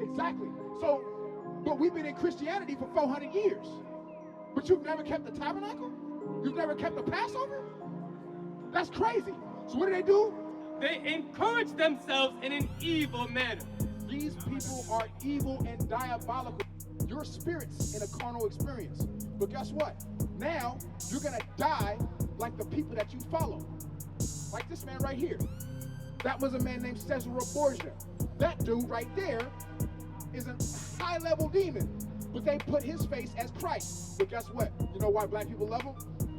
Exactly. So, but we've been in Christianity for 400 years. But you've never kept the tabernacle? You've never kept the Passover? That's crazy. So what do? They encourage themselves in an evil manner. These people are evil and diabolical. Your spirit's in a carnal experience. But guess what? Now, you're going to die like the people that you follow. Like this man right here. That was a man named Cesare Borgia. That dude right there is a high-level demon. But they put his face as Christ. But guess what? You know why black people love him?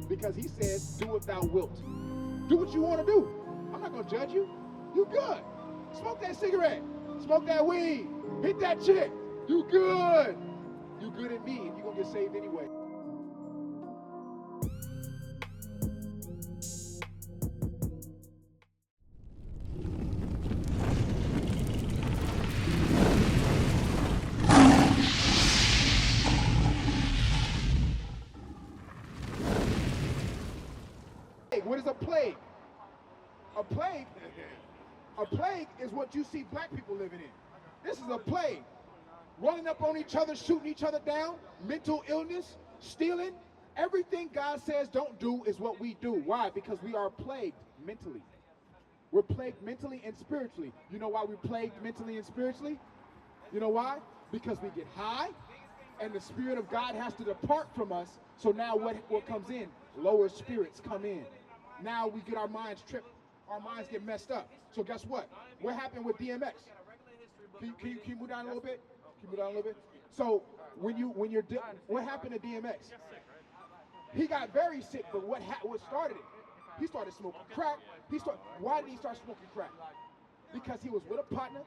Because he says, do what thou wilt. Do what you want to do. I'm not going to judge you. You good. Smoke that cigarette. Smoke that weed. Hit that chick. You good. You good at me, and you're going to get saved anyway. What is a plague? A plague is what you see black people living in. This is a plague. Running up on each other, shooting each other down, mental illness, stealing. Everything God says don't do is what we do. Why? Because we are plagued mentally. We're plagued mentally and spiritually. You know why we're plagued mentally and spiritually? You know why? Because we get high, and the Spirit of God has to depart from us. So now what comes in? Lower spirits come in. Now we get our minds tripped. Our minds get messed up. So guess what? What happened with DMX? Can you move down a little bit? Can you move down a little bit? So what happened to DMX? He got very sick, but what started it? He started smoking crack. Why did he start smoking crack? Because he was with a partner,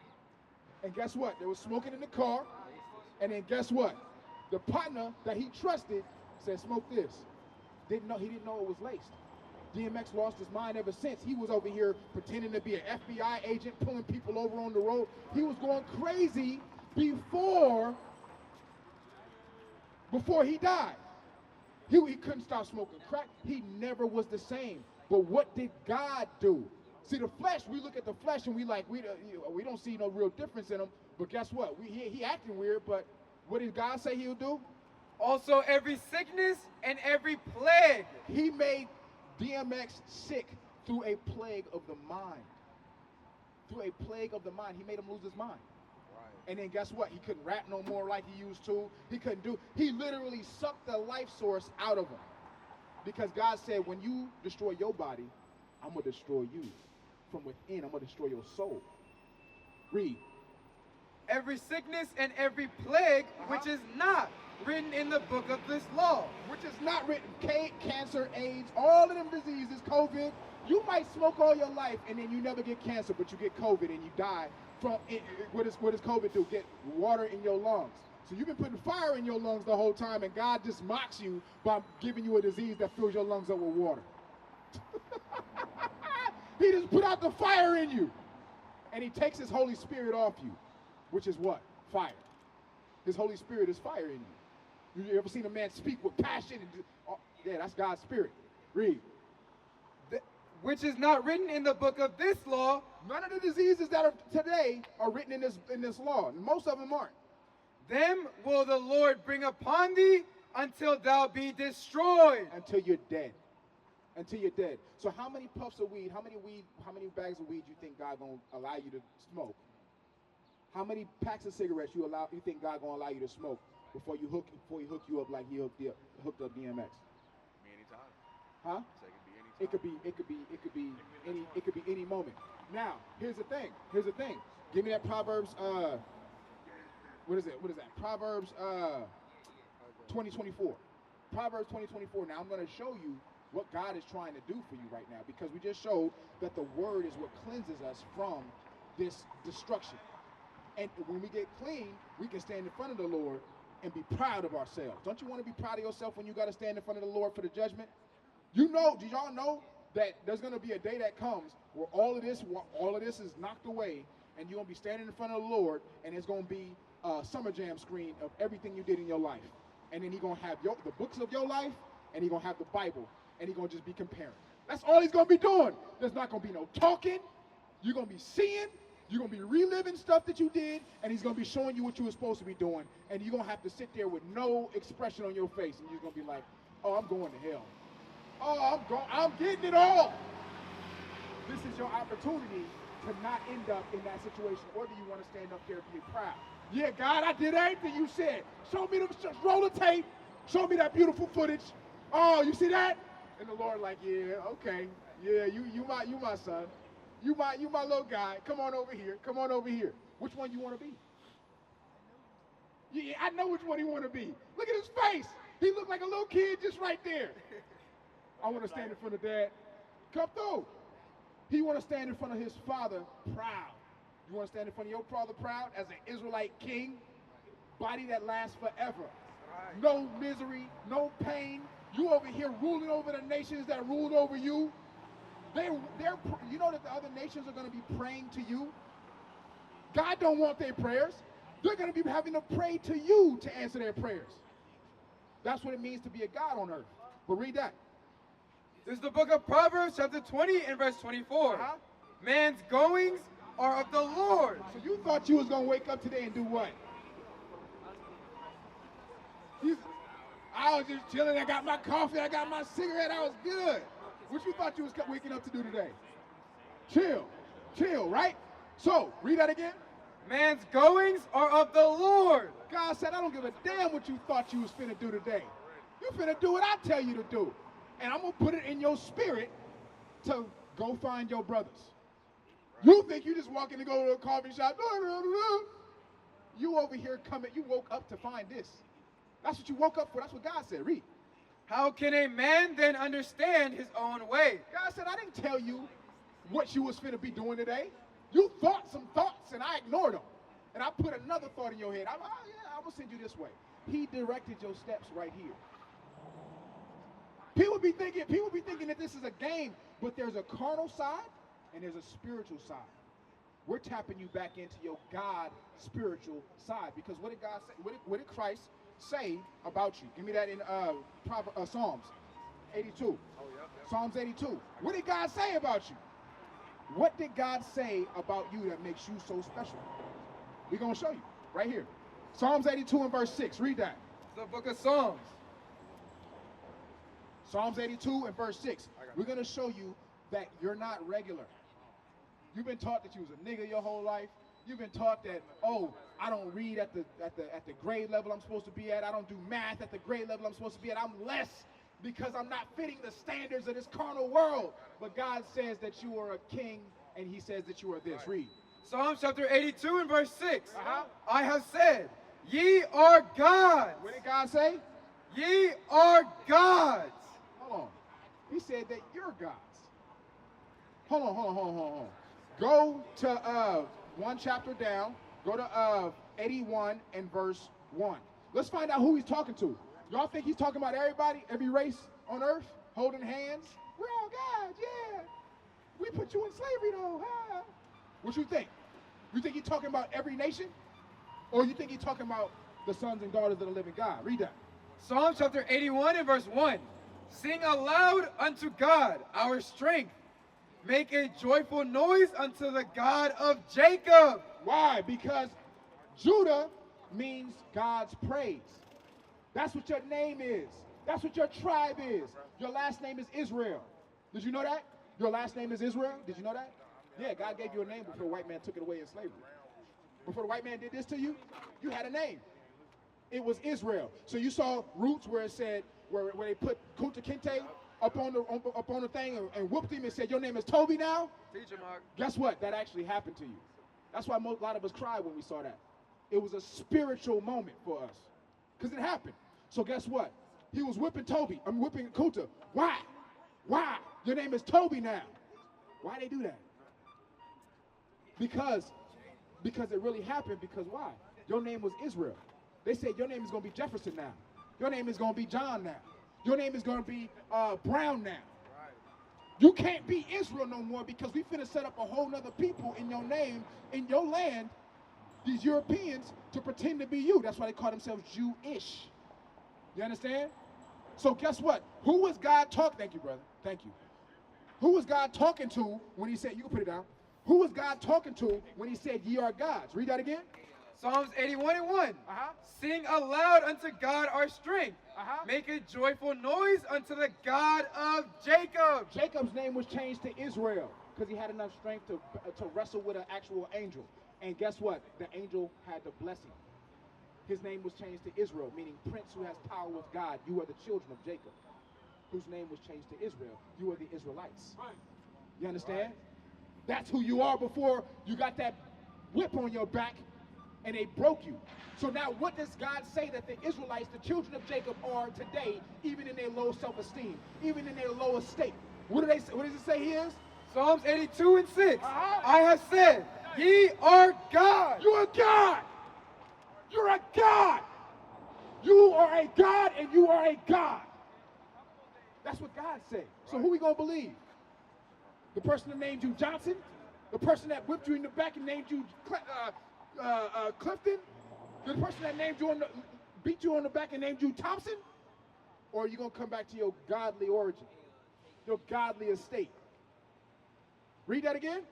and guess what? They were smoking in the car, and then guess what? The partner that he trusted said, "Smoke this." He didn't know it was laced. DMX lost his mind ever since. He was over here pretending to be an FBI agent, pulling people over on the road. He was going crazy before he died. He couldn't stop smoking crack. He never was the same. But what did God do? See, the flesh, we look at the flesh and we don't see no real difference in him. But guess what? He acting weird, but what did God say he'll do? Also, every sickness and every plague. He made DMX sick through a plague of the mind. Through a plague of the mind. He made him lose his mind. Right. And then guess what? He couldn't rap no more like he used to. He literally sucked the life source out of him. Because God said, when you destroy your body, I'm going to destroy you. From within, I'm going to destroy your soul. Read. Every sickness and every plague, which is not written in the book of this law. Which is not written. Cancer, AIDS, all of them diseases, COVID. You might smoke all your life and then you never get cancer, but you get COVID and you die from it. What does COVID do? Get water in your lungs. So you've been putting fire in your lungs the whole time, and God just mocks you by giving you a disease that fills your lungs up with water. He just put out the fire in you. And he takes his Holy Spirit off you, which is what? Fire. His Holy Spirit is fire in you. You ever seen a man speak with passion? Yeah, that's God's Spirit. Read. Which is not written in the book of this law. None of the diseases that are today are written in this law. Most of them aren't. Them will the Lord bring upon thee until thou be destroyed. Until you're dead. Until you're dead. So how many puffs of weed, how many bags of weed you think God gonna allow you to smoke? How many packs of cigarettes you think God gonna allow you to smoke before he hook you up like he hooked up DMX? Anytime. Huh? It could be any moment. Now, here's the thing. Give me that Proverbs what is that? Proverbs 20:24. Proverbs 20:24. Now I'm going to show you what God is trying to do for you right now, because we just showed that the word is what cleanses us from this destruction. And when we get clean, we can stand in front of the Lord and be proud of ourselves. Don't you want to be proud of yourself when you got to stand in front of the Lord for the judgment? Do y'all know that there's going to be a day that comes where all of this is knocked away, and you're going to be standing in front of the Lord, and it's going to be a Summer Jam screen of everything you did in your life. And then he's going to have the books of your life, and he's going to have the Bible, and he's going to just be comparing. That's all he's going to be doing. There's not going to be no talking. You're going to be seeing, You're going to be reliving stuff that you did, and he's going to be showing you what you were supposed to be doing, and you're going to have to sit there with no expression on your face, and you're going to be like, oh, I'm going to hell. Oh, I'm getting it all. This is your opportunity to not end up in that situation, or do you want to stand up there and be proud? Yeah, God, I did everything you said. Show me roll the tape. Show me that beautiful footage. Oh, you see that? And the Lord like, yeah, okay. Yeah, you my son. You my little guy. Come on over here. Come on over here. Which one you want to be? Yeah, I know which one he want to be. Look at his face. He looked like a little kid just right there. I want to stand in front of Dad. Come through. He want to stand in front of his father proud. You want to stand in front of your father proud as an Israelite king? Body that lasts forever. No misery, no pain. You over here ruling over the nations that ruled over you. You know that the other nations are going to be praying to you. God don't want their prayers. They're going to be having to pray to you to answer their prayers. That's what it means to be a God on earth. But read that. This is the book of Proverbs, chapter 20 and verse 24. Man's goings are of the Lord. So you thought you was going to wake up today and do what? I was just chilling. I got my coffee. I got my cigarette. I was good. What you thought you was waking up to do today? Chill. Chill, right? So, read that again. Man's goings are of the Lord. God said, I don't give a damn what you thought you was finna do today. You finna do what I tell you to do. And I'm going to put it in your spirit to go find your brothers. You think you just walking to go to a coffee shop. You over here coming. You woke up to find this. That's what you woke up for. That's what God said. Read. How can a man then understand his own way? God said, I didn't tell you what you was finna be doing today. You thought some thoughts, and I ignored them. And I put another thought in your head. I'm going to send you this way. He directed your steps right here. People be thinking that this is a game, but there's a carnal side and there's a spiritual side. We're tapping you back into your God spiritual side, because what did God say? What did Christ say about you? Give me that in Psalms 82. Psalms 82. What did God say about you? What did God say about you that makes you so special? We're going to show you right here. Psalms 82 and verse 6. Read that. The book of Psalms. Psalms 82 and verse 6. We're going to show you that you're not regular. You've been taught that you was a nigga your whole life. You've been taught that, oh, I don't read at the grade level I'm supposed to be at. I don't do math at the grade level I'm supposed to be at. I'm less because I'm not fitting the standards of this carnal world. But God says that you are a king, and he says that you are this. Read. Psalms chapter 82 and verse 6. I have said, ye are gods. What did God say? Ye are gods. Hold on. He said that you're gods. Hold on. Go to one chapter down. Go to 81 and verse 1. Let's find out who he's talking to. Y'all think he's talking about everybody, every race on earth, holding hands? We're all gods, yeah. We put you in slavery, though. Huh? What you think? You think he's talking about every nation? Or you think he's talking about the sons and daughters of the living God? Read that. Psalm chapter 81 and verse 1. Sing aloud unto God, our strength. Make a joyful noise unto the God of Jacob. Why? Because Judah means God's praise. That's what your name is. That's what your tribe is. Your last name is Israel. Did you know that? Your last name is Israel? Did you know that? Yeah, God gave you a name before the white man took it away in slavery. Before the white man did this to you, you had a name. It was Israel. So you saw Roots where it said, where they put Kunta Kinte up on the thing and whooped him and said, your name is Toby now? Teacher Mark. Guess what? That actually happened to you. That's why a lot of us cried when we saw that. It was a spiritual moment for us because it happened. So guess what? He was whipping Toby. I'm whipping Kunta. Why? Why? Your name is Toby now. Why they do that? Because it really happened. Because why? Your name was Israel. They said your name is going to be Jefferson now. Your name is going to be John now. Your name is going to be Brown now. You can't be Israel no more because we finna set up a whole nother people in your name, in your land, these Europeans, to pretend to be you. That's why they call themselves Jewish. You understand? So guess what? Who was God talking? Thank you, brother. Thank you. Who was God talking to when he said, you can put it down. Who was God talking to when he said, ye are gods? Read that again. Psalms 81:1. Uh-huh. Sing aloud unto God our strength. Uh-huh. Make a joyful noise unto the God of Jacob. Jacob's name was changed to Israel because he had enough strength to wrestle with an actual angel. And guess what? The angel had to bless him. His name was changed to Israel, meaning prince who has power with God. You are the children of Jacob, whose name was changed to Israel. You are the Israelites. You understand? That's who you are before you got that whip on your back and they broke you. So now what does God say that the Israelites, the children of Jacob, are today, even in their low self-esteem, even in their low estate? What does it say he is? Psalms 82:6. Uh-huh. I have said, ye are God. You're a God. You're a God. You are a God and you are a God. That's what God said. So who we going to believe? The person that named you Johnson? The person that whipped you in the back and named you Clifton? The person that named you beat you on the back and named you Thompson? Or are you going to come back to your godly origin, your godly estate? Read that again.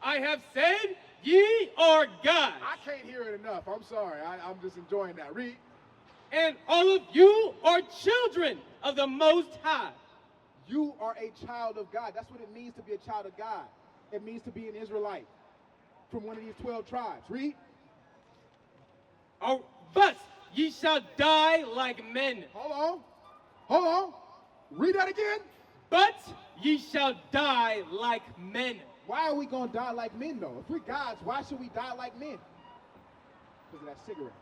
I have said, ye are gods. I can't hear it enough. I'm sorry. I'm just enjoying that. Read. And all of you are children of the Most High. You are a child of God. That's what it means to be a child of God. It means to be an Israelite from one of these 12 tribes. Read. Oh, but ye shall die like men. Hold on. Read that again. But ye shall die like men. Why are we going to die like men, though? If we're gods, why should we die like men? Because of that cigarette.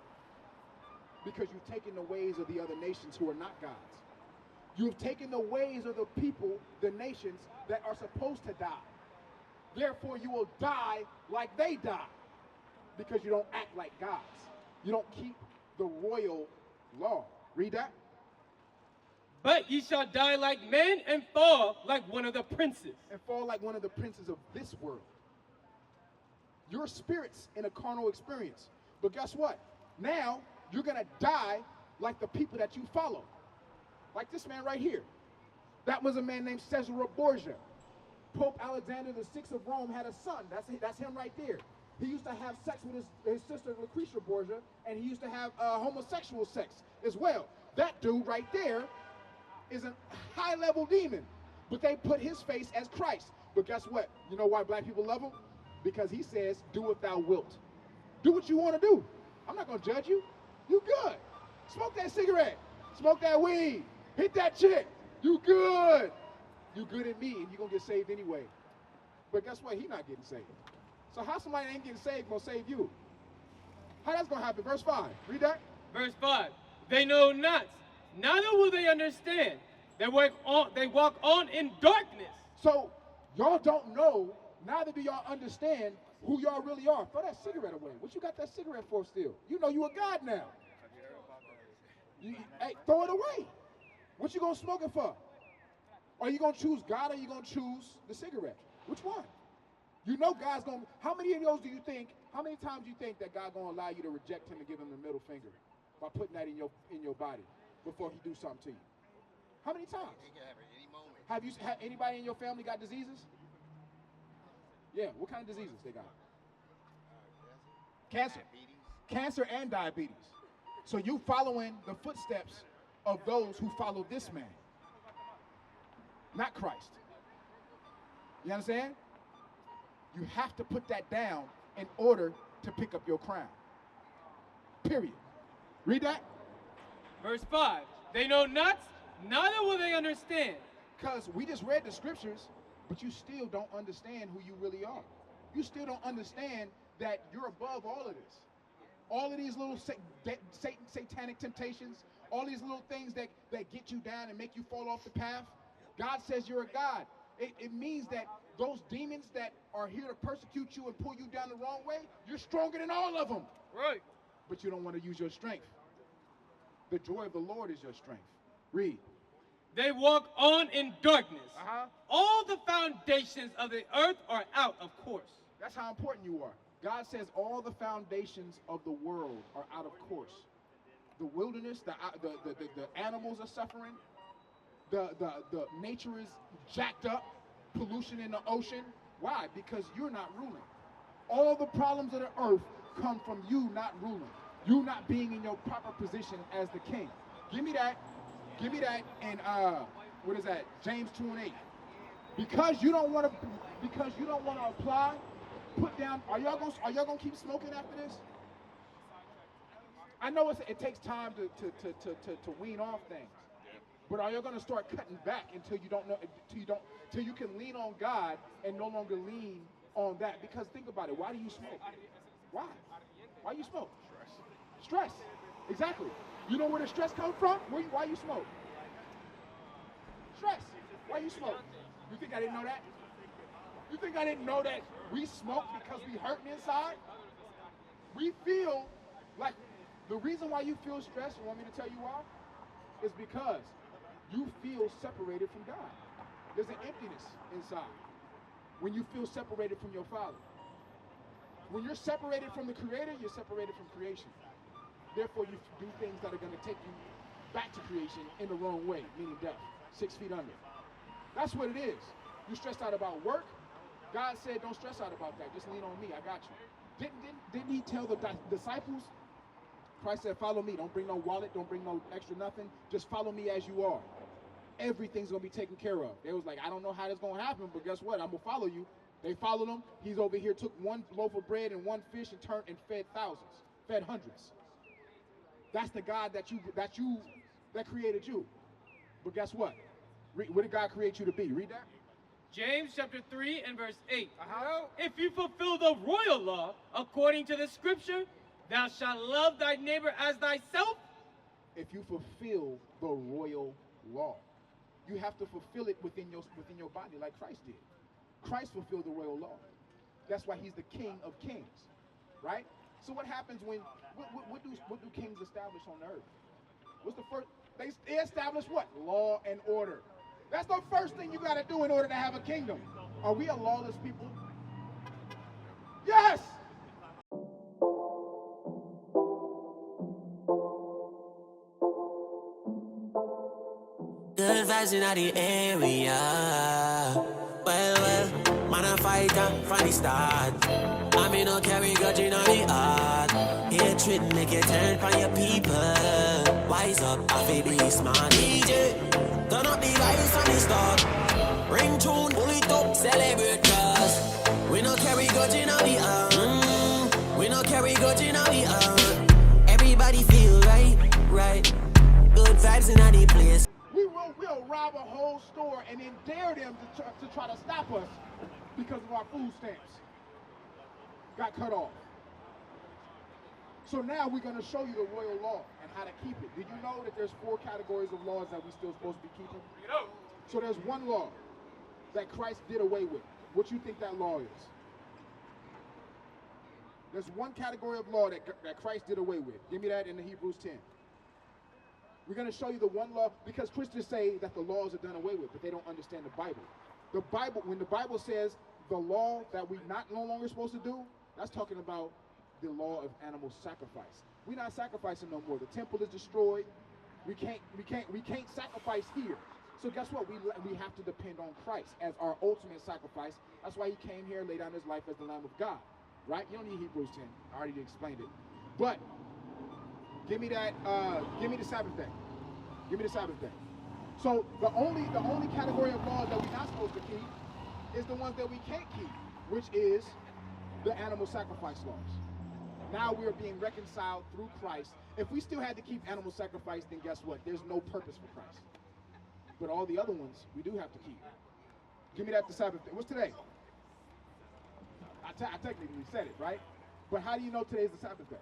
Because you've taken the ways of the other nations who are not gods. You've taken the ways of the people, the nations, that are supposed to die. Therefore, you will die like they die. Because you don't act like gods. You don't keep the royal law. Read that. But ye shall die like men and fall like one of the princes. And fall like one of the princes of this world. Your spirit's in a carnal experience. But guess what? Now, you're going to die like the people that you follow. Like this man right here. That was a man named Caesar Borgia. Pope Alexander VI of Rome had a son. That's him right there. He used to have sex with his sister Lucretia Borgia, and he used to have homosexual sex as well. That dude right there is a high-level demon. But they put his face as Christ. But guess what? You know why black people love him? Because he says, do what thou wilt. Do what you want to do. I'm not going to judge you. You good. Smoke that cigarette. Smoke that weed. Hit that chick. You good. You good at me, and you're going to get saved anyway. But guess what? He's not getting saved. So how somebody that ain't getting saved going to save you? How that's going to happen? Verse 5. Read that. Verse 5. They know not, neither will they understand. They walk on in darkness. So y'all don't know, neither do y'all understand who y'all really are. Throw that cigarette away. What you got that cigarette for still? You know you a God now. Hey, throw it away. What you gonna smoke it for? Are you gonna choose God or are you gonna choose the cigarette? Which one? You know God's gonna, how many times do you think that God gonna allow you to reject him and give him the middle finger by putting that in your body before he do something to you? How many times? Have you had anybody in your family got diseases? Yeah, what kind of diseases they got? Cancer. Cancer and diabetes. So you following the footsteps of those who follow this man, not Christ. You understand? You have to put that down in order to pick up your crown. Period. Read that. Verse 5. They know not, neither will they understand. Because we just read the scriptures, but you still don't understand who you really are. You still don't understand that you're above all of this. All of these little satanic temptations, all these little things that get you down and make you fall off the path. God says you're a God. It means that those demons that are here to persecute you and pull you down the wrong way, you're stronger than all of them. Right. But you don't want to use your strength. The joy of the Lord is your strength. Read. They walk on in darkness. Uh-huh. All the foundations of the earth are out of course. That's how important you are. God says all the foundations of the world are out of course. The wilderness, the animals are suffering. The nature is jacked up. Pollution in the ocean. Why? Because you're not ruling. All the problems of the earth come from you not ruling. You not being in your proper position as the king. Give me that. Give me that in what is that? James 2:8. Because you don't want to apply, put down. Are y'all gonna keep smoking after this? I know it takes time to wean off things. But are you going to start cutting back until you can lean on God and no longer lean on that? Because think about it. Why do you smoke? Why? Why you smoke? Stress. Exactly. You know where the stress comes from? Why you smoke? Stress. Why you smoke? You think I didn't know that? You think I didn't know that we smoke because we hurting inside? We feel like the reason why you feel stressed, you want me to tell you why? Is because you feel separated from God. There's an emptiness inside when you feel separated from your Father. When you're separated from the Creator, you're separated from creation. Therefore, you do things that are going to take you back to creation in the wrong way, meaning death, 6 feet under. That's what it is. You're stressed out about work. God said, don't stress out about that. Just lean on me. I got you. Didn't he tell the disciples? Christ said, follow me. Don't bring no wallet. Don't bring no extra nothing. Just follow me as you are. Everything's going to be taken care of. They was like, I don't know how this going to happen, but guess what? I'm going to follow you. They followed him. He's over here, took one loaf of bread and one fish and turned and fed thousands, fed hundreds. That's the God that created you. But guess what? What did God create you to be? Read that. James chapter 3 and verse 8. If you fulfill the royal law according to the scripture, thou shalt love thy neighbor as thyself. If you fulfill the royal law, you have to fulfill it within your body like Christ did. Christ fulfilled the royal law. That's why he's the King of Kings, right? So what happens when what do kings establish on earth? What's the first? They establish what? Law and order. That's the first thing you got to do in order to have a kingdom. Are we a lawless people? Yes. Good vibes in the area. Well, man, I fight from the start. I mean, no carry grudge in the heart. Hatred make you turn from your people. Wise up, I feel be smart. DJ, turn up the lights from the start. Ring tune, pull it up, celebrate cause we no carry grudge in the heart. We no carry grudge in the heart. Everybody feel right. Good vibes in the place. We'll rob a whole store and then dare them to try to stop us because of our food stamps got cut off. So now we're going to show you the royal law and how to keep it. Did you know that there's 4 categories of laws that we're still supposed to be keeping? So there's one law that Christ did away with. What you think that law is? There's one category of law that Christ did away with. Give me that in the Hebrews 10. We're going to show you the one law, because Christians say that the laws are done away with, but they don't understand the Bible. The Bible, when the Bible says the law that we're no longer supposed to do, that's talking about the law of animal sacrifice. We're not sacrificing no more. The temple is destroyed. We can't sacrifice here. So guess what? We have to depend on Christ as our ultimate sacrifice. That's why he came here, laid down his life as the Lamb of God. Right? You don't need Hebrews 10. I already explained it. But give me that. Give me the Sabbath day. Give me the Sabbath day. So the only category of laws that we're not supposed to keep is the ones that we can't keep, which is the animal sacrifice laws. Now we're being reconciled through Christ. If we still had to keep animal sacrifice, then guess what? There's no purpose for Christ. But all the other ones we do have to keep. Give me that the Sabbath day. What's today? I technically said it, right? But how do you know today's the Sabbath day?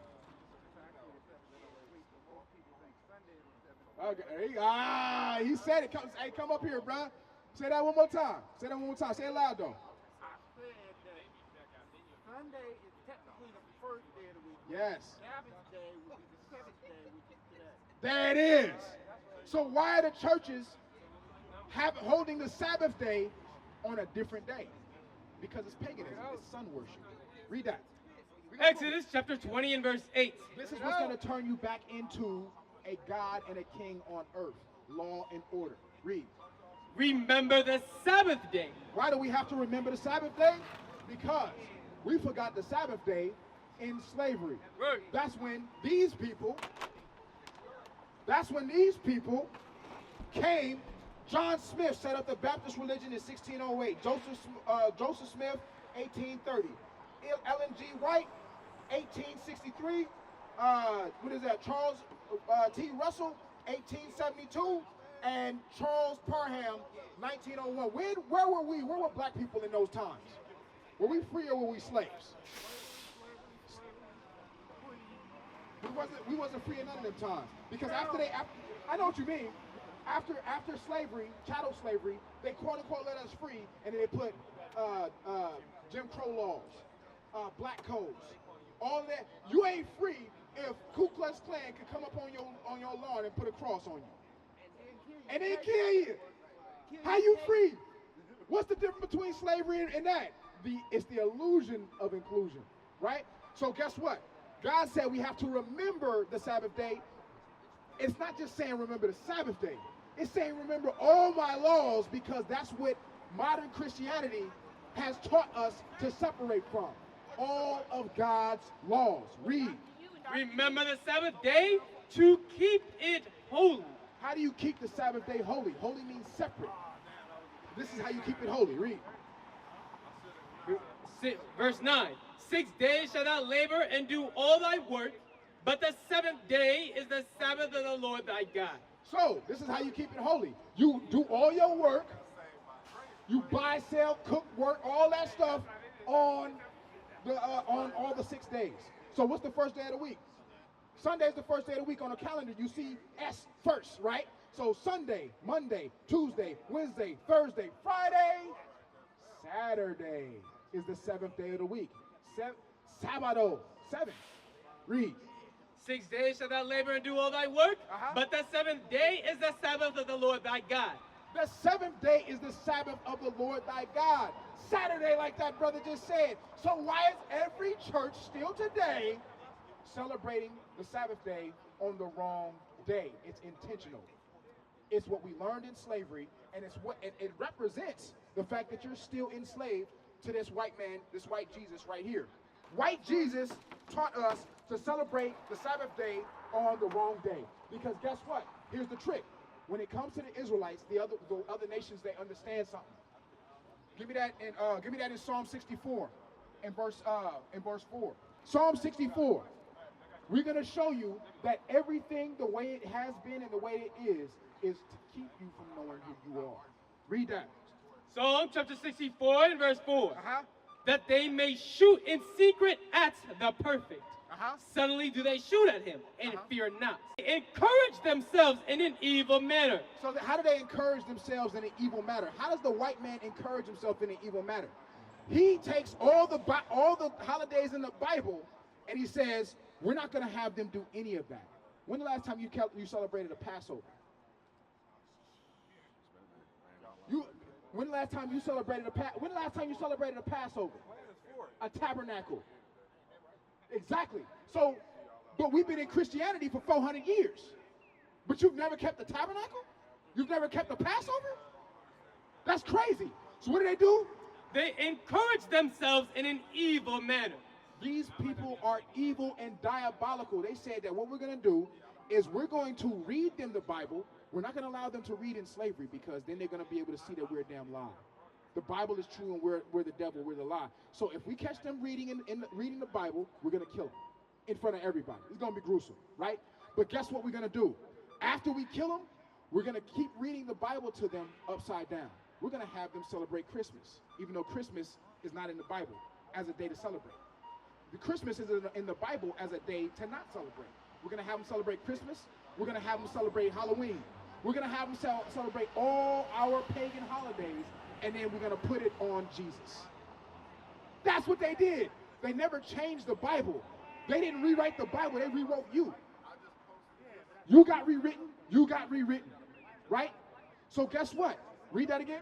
Okay. He said it. Come up here, bruh. Say that one more time. Say that one more time. Say it loud, though. I said that Sunday is technically the first day of the week. Yes. Sabbath day would be the seventh day, which is today. There it is. So why are the churches holding the Sabbath day on a different day? Because it's paganism. It's sun worship. Read that. Exodus chapter 20 and verse 8. This is what's going to turn you back into a God and a king on earth. Law and order. Read. Remember the Sabbath day. Why do we have to remember the Sabbath day? Because we forgot the Sabbath day in slavery. Right. That's when these people came. John Smith set up the Baptist religion in 1608. Joseph Smith, 1830. Ellen G. White, 1863. Charles T. Russell, 1872. And Charles Parham, 1901. Where were we? Where were black people in those times? Were we free or were we slaves? We wasn't free in none of them times. Because I know what you mean. After slavery, chattel slavery, they quote unquote let us free, and then they put Jim Crow laws, black codes, all that. You ain't free if Ku Klux Klan could come up on your lawn and put a cross on you, and then kill you. How you free? What's the difference between slavery and that? It's the illusion of inclusion, right? So guess what? God said we have to remember the Sabbath day. It's not just saying remember the Sabbath day. It's saying remember all my laws, because that's what modern Christianity has taught us to separate from. All of God's laws. Read. Remember the Sabbath day to keep it holy. How do you keep the Sabbath day holy? Holy means separate. This is how you keep it holy. Read. Verse 9. 6 days shalt thou labor and do all thy work, but the seventh day is the Sabbath of the Lord thy God. So, this is how you keep it holy. You do all your work. You buy, sell, cook, work, all that stuff on all the 6 days. So what's the first day of the week? Sunday is the first day of the week on the calendar. You see S first, right? So Sunday, Monday, Tuesday, Wednesday, Thursday, Friday, Saturday is the seventh day of the week. Sabado, 7. Read. 6 days shalt thou labor and do all thy work, but the seventh day is the Sabbath of the Lord thy God. The seventh day is the Sabbath of the Lord thy God. Saturday, like that brother just said. So why is every church still today celebrating the Sabbath day on the wrong day? It's intentional. It's what we learned in slavery, and it's what it represents the fact that you're still enslaved to this white man, this white Jesus right here. White Jesus taught us to celebrate the Sabbath day on the wrong day. Because guess what? Here's the trick. When it comes to the Israelites, the other nations, they understand something. Give me that in Psalm 64, in verse 4. Psalm 64. We're going to show you that everything the way it has been and the way it is to keep you from knowing who you are. Read that. Psalm chapter 64 and verse 4. That they may shoot in secret at the perfect. Suddenly do they shoot at him and fear not. They encourage themselves in an evil manner. So how do they encourage themselves in an evil manner? How does the white man encourage himself in an evil manner? He takes all the holidays in the Bible and he says, we're not going to have them do any of that. When the last time you celebrated a Passover? When the last time you celebrated a Passover? A tabernacle. Exactly. So, but we've been in Christianity for 400 years. But you've never kept the tabernacle? You've never kept the Passover? That's crazy. So what do? They encourage themselves in an evil manner. These people are evil and diabolical. They said that what we're going to do is we're going to read them the Bible. We're not going to allow them to read in slavery, because then they're going to be able to see that we're a damn lie. The Bible is true and we're the devil, we're the lie. So if we catch them reading reading the Bible, we're going to kill them in front of everybody. It's going to be gruesome, right? But guess what we're going to do? After we kill them, we're going to keep reading the Bible to them upside down. We're going to have them celebrate Christmas, even though Christmas is not in the Bible as a day to celebrate. The Christmas is in the Bible as a day to not celebrate. We're going to have them celebrate Christmas. We're going to have them celebrate Halloween. We're going to have them celebrate all our pagan holidays, and then we're going to put it on Jesus. That's what they did. They never changed the Bible. They didn't rewrite the Bible. They rewrote you. You got rewritten, right? So guess what? Read that again.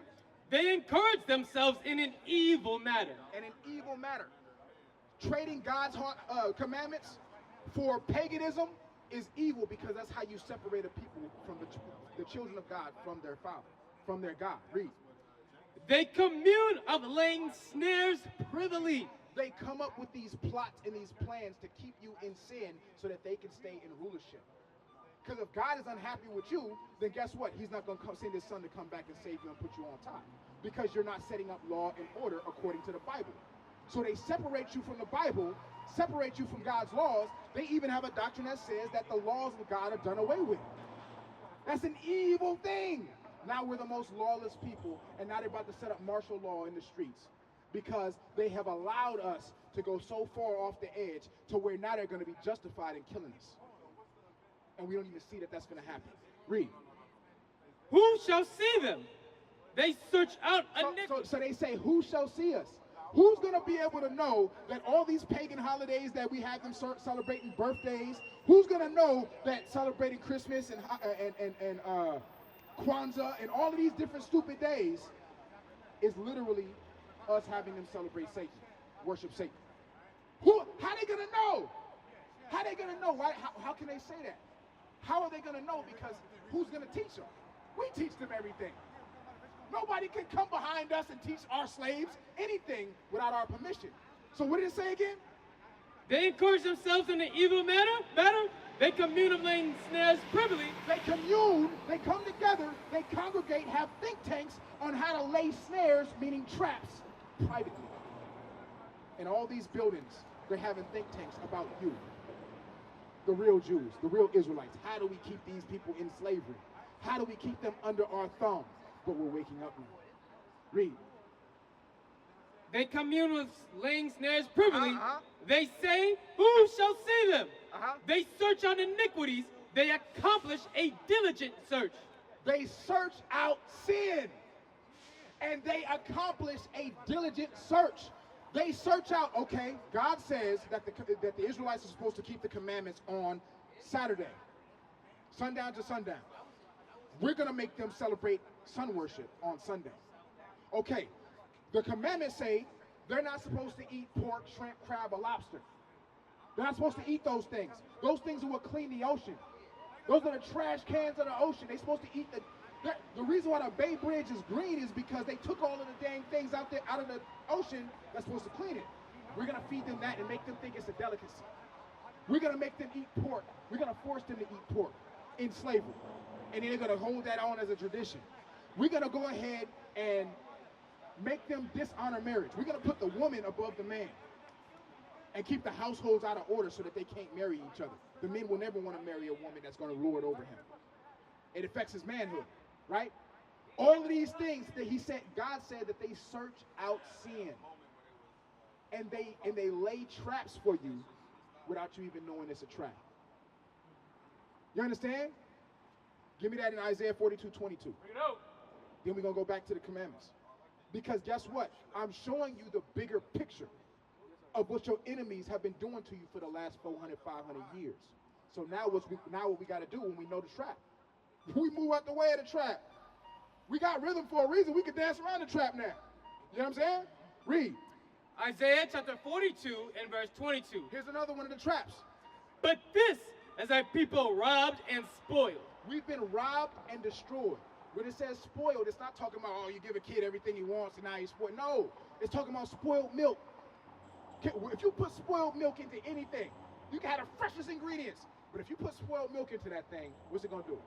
They encourage themselves in an evil manner. In an evil manner. Trading God's commandments for paganism is evil, because that's how you separate a people from the children of God from their Father. from their God. Read. They commune of laying snares privily. They come up with these plots and these plans to keep you in sin so that they can stay in rulership. Because if God is unhappy with you, then guess what? He's not going to send his son to come back and save you and put you on top. Because you're not setting up law and order according to the Bible. So they separate you from the Bible, separate you from God's laws. They even have a doctrine that says that the laws of God are done away with. That's an evil thing. Now we're the most lawless people, and now they're about to set up martial law in the streets because they have allowed us to go so far off the edge to where now they're going to be justified in killing us. And we don't even see that that's going to happen. Read. Who shall see them? They search out iniquity. So they say, who shall see us? Who's going to be able to know that all these pagan holidays that we have them celebrating birthdays, who's going to know that celebrating Christmas and Kwanzaa and all of these different stupid days is literally us having them celebrate Satan, worship Satan? How they going to know? How they going to know? How can they say that? How are they going to know? Because who's going to teach them? We teach them everything. Nobody can come behind us and teach our slaves anything without our permission. So what did it say again? They encourage themselves in an evil manner. They commune of laying snares privily. They commune, they come together, they congregate, have think tanks on how to lay snares, meaning traps, privately. In all these buildings, they're having think tanks about you. The real Jews, the real Israelites. How do we keep these people in slavery? How do we keep them under our thumb? But we're waking up now. Read. They commune with laying snares privily. They say, who shall see them? They search out iniquities. They accomplish a diligent search. They search out sin. And they accomplish a diligent search. They search out, okay, God says that the Israelites are supposed to keep the commandments on Saturday, sundown to sundown. We're going to make them celebrate sun worship on Sunday. Okay, the commandments say they're not supposed to eat pork, shrimp, crab, or lobster. They're not supposed to eat those things. Those things will clean the ocean. Those are the trash cans of the ocean. They're supposed to eat the reason why the Bay Bridge is green is because they took all of the dang things out of the ocean that's supposed to clean it. We're going to feed them that and make them think it's a delicacy. We're going to make them eat pork. We're going to force them to eat pork in slavery. And then they're going to hold that on as a tradition. We're going to go ahead and make them dishonor marriage. We're going to put the woman above the man and keep the households out of order so that they can't marry each other. The men will never want to marry a woman that's going to lord over him. It affects his manhood, right? All of these things that God said that they search out sin. And they lay traps for you without you even knowing it's a trap. You understand? Give me that in Isaiah 42:22. Then we're going to go back to the commandments. Because guess what? I'm showing you the bigger picture of what your enemies have been doing to you for the last 400, 500 years. So now what we got to do when we know the trap? We move out the way of the trap. We got rhythm for a reason. We can dance around the trap now. You know what I'm saying? Read. Isaiah chapter 42 and verse 22. Here's another one of the traps. But this is a people robbed and spoiled. We've been robbed and destroyed. When it says spoiled, it's not talking about, oh, you give a kid everything he wants and now he's spoiled. No, it's talking about spoiled milk. If you put spoiled milk into anything, you can have the freshest ingredients. But if you put spoiled milk into that thing, what's it going to do?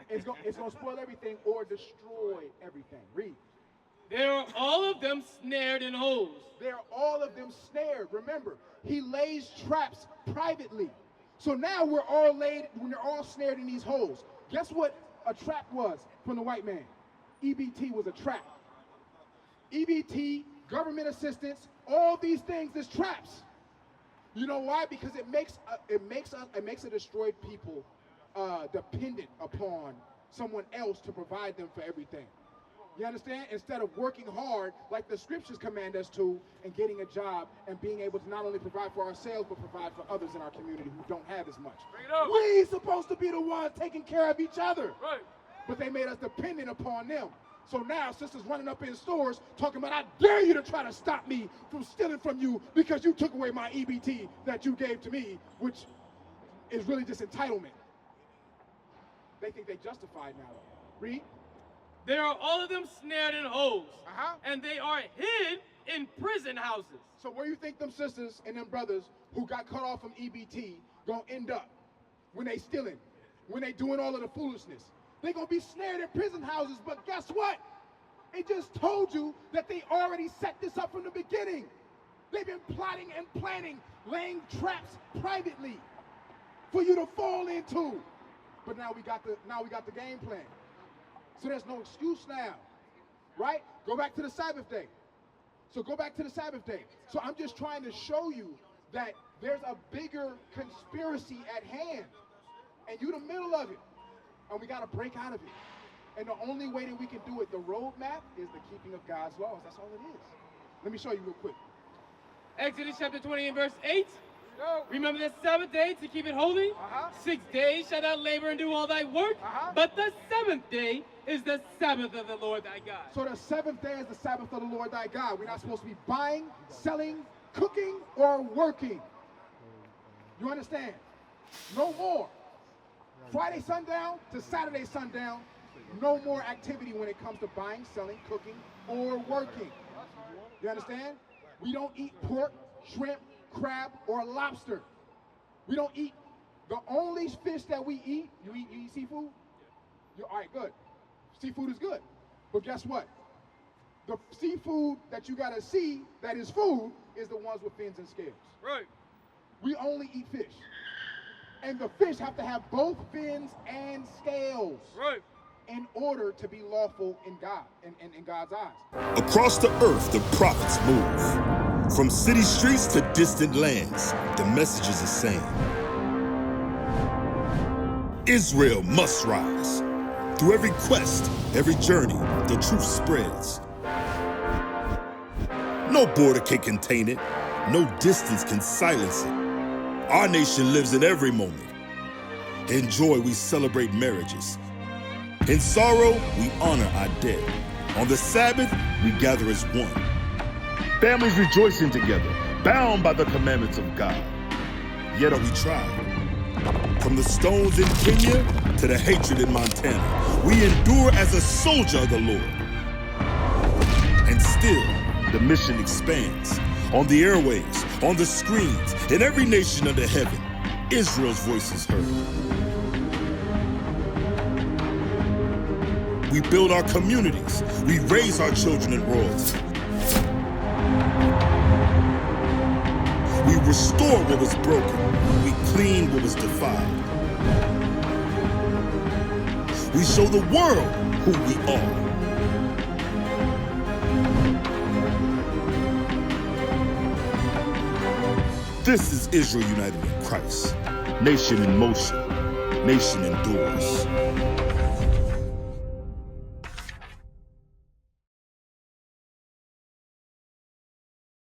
It's going to spoil everything or destroy everything. Read. They are all of them snared in holes. They are all of them snared. Remember, he lays traps privately. So now we're all snared in these holes. Guess what a trap was from the white man? EBT was a trap. EBT, government assistance, all these things is traps. You know why? Because it makes a destroyed people dependent upon someone else to provide them for everything. You understand? Instead of working hard like the scriptures command us to and getting a job and being able to not only provide for ourselves but provide for others in our community who don't have as much. We're supposed to be the ones taking care of each other. Right. But they made us dependent upon them. So now sisters running up in stores talking about, I dare you to try to stop me from stealing from you because you took away my EBT that you gave to me, which is really just entitlement. They think they justified now. Read. They are all of them snared in holes, and they are hid in prison houses. So where you think them sisters and them brothers who got cut off from EBT gonna end up when they stealing, when they doing all of the foolishness? They gonna be snared in prison houses, but guess what? It just told you that they already set this up from the beginning. They've been plotting and planning, laying traps privately for you to fall into. But now we got the game plan. So there's no excuse now, right? Go back to the Sabbath day. So go back to the Sabbath day. So I'm just trying to show you that there's a bigger conspiracy at hand, and you're the middle of it, and we got to break out of it. And the only way that we can do it, the roadmap, is the keeping of God's laws. That's all it is. Let me show you real quick. Exodus chapter 20 and verse 8. Remember the Sabbath day to keep it holy. 6 days shalt thou labor and do all thy work. But the seventh day is the Sabbath of the Lord thy God. So the seventh day is the Sabbath of the Lord thy God. We're not supposed to be buying, selling, cooking, or working. You understand? No more. Friday sundown to Saturday sundown, no more activity when it comes to buying, selling, cooking, or working. You understand? We don't eat pork, shrimp, crab, or lobster. We don't eat. The only fish that we eat, you eat seafood? All right, good. Seafood is good. But guess what? The seafood that you gotta see that is food is the ones with fins and scales. Right. We only eat fish. And the fish have to have both fins and scales. Right. In order to be lawful in God, in God's eyes. Across the earth, the prophets move. From city streets to distant lands, the message is the same. Israel must rise. Through every quest, every journey, the truth spreads. No border can contain it. No distance can silence it. Our nation lives in every moment. In joy, we celebrate marriages. In sorrow, we honor our dead. On the Sabbath, we gather as one. Families rejoicing together, bound by the commandments of God. Yet are we tried. From the stones in Kenya to the hatred in Montana, we endure as a soldier of the Lord. And still, the mission expands. On the airwaves, on the screens, in every nation under heaven, Israel's voice is heard. We build our communities. We raise our children in royalty. We restore what was broken. We clean what was defiled. We show the world who we are. This is Israel united in Christ. Nation in motion. Nation endures.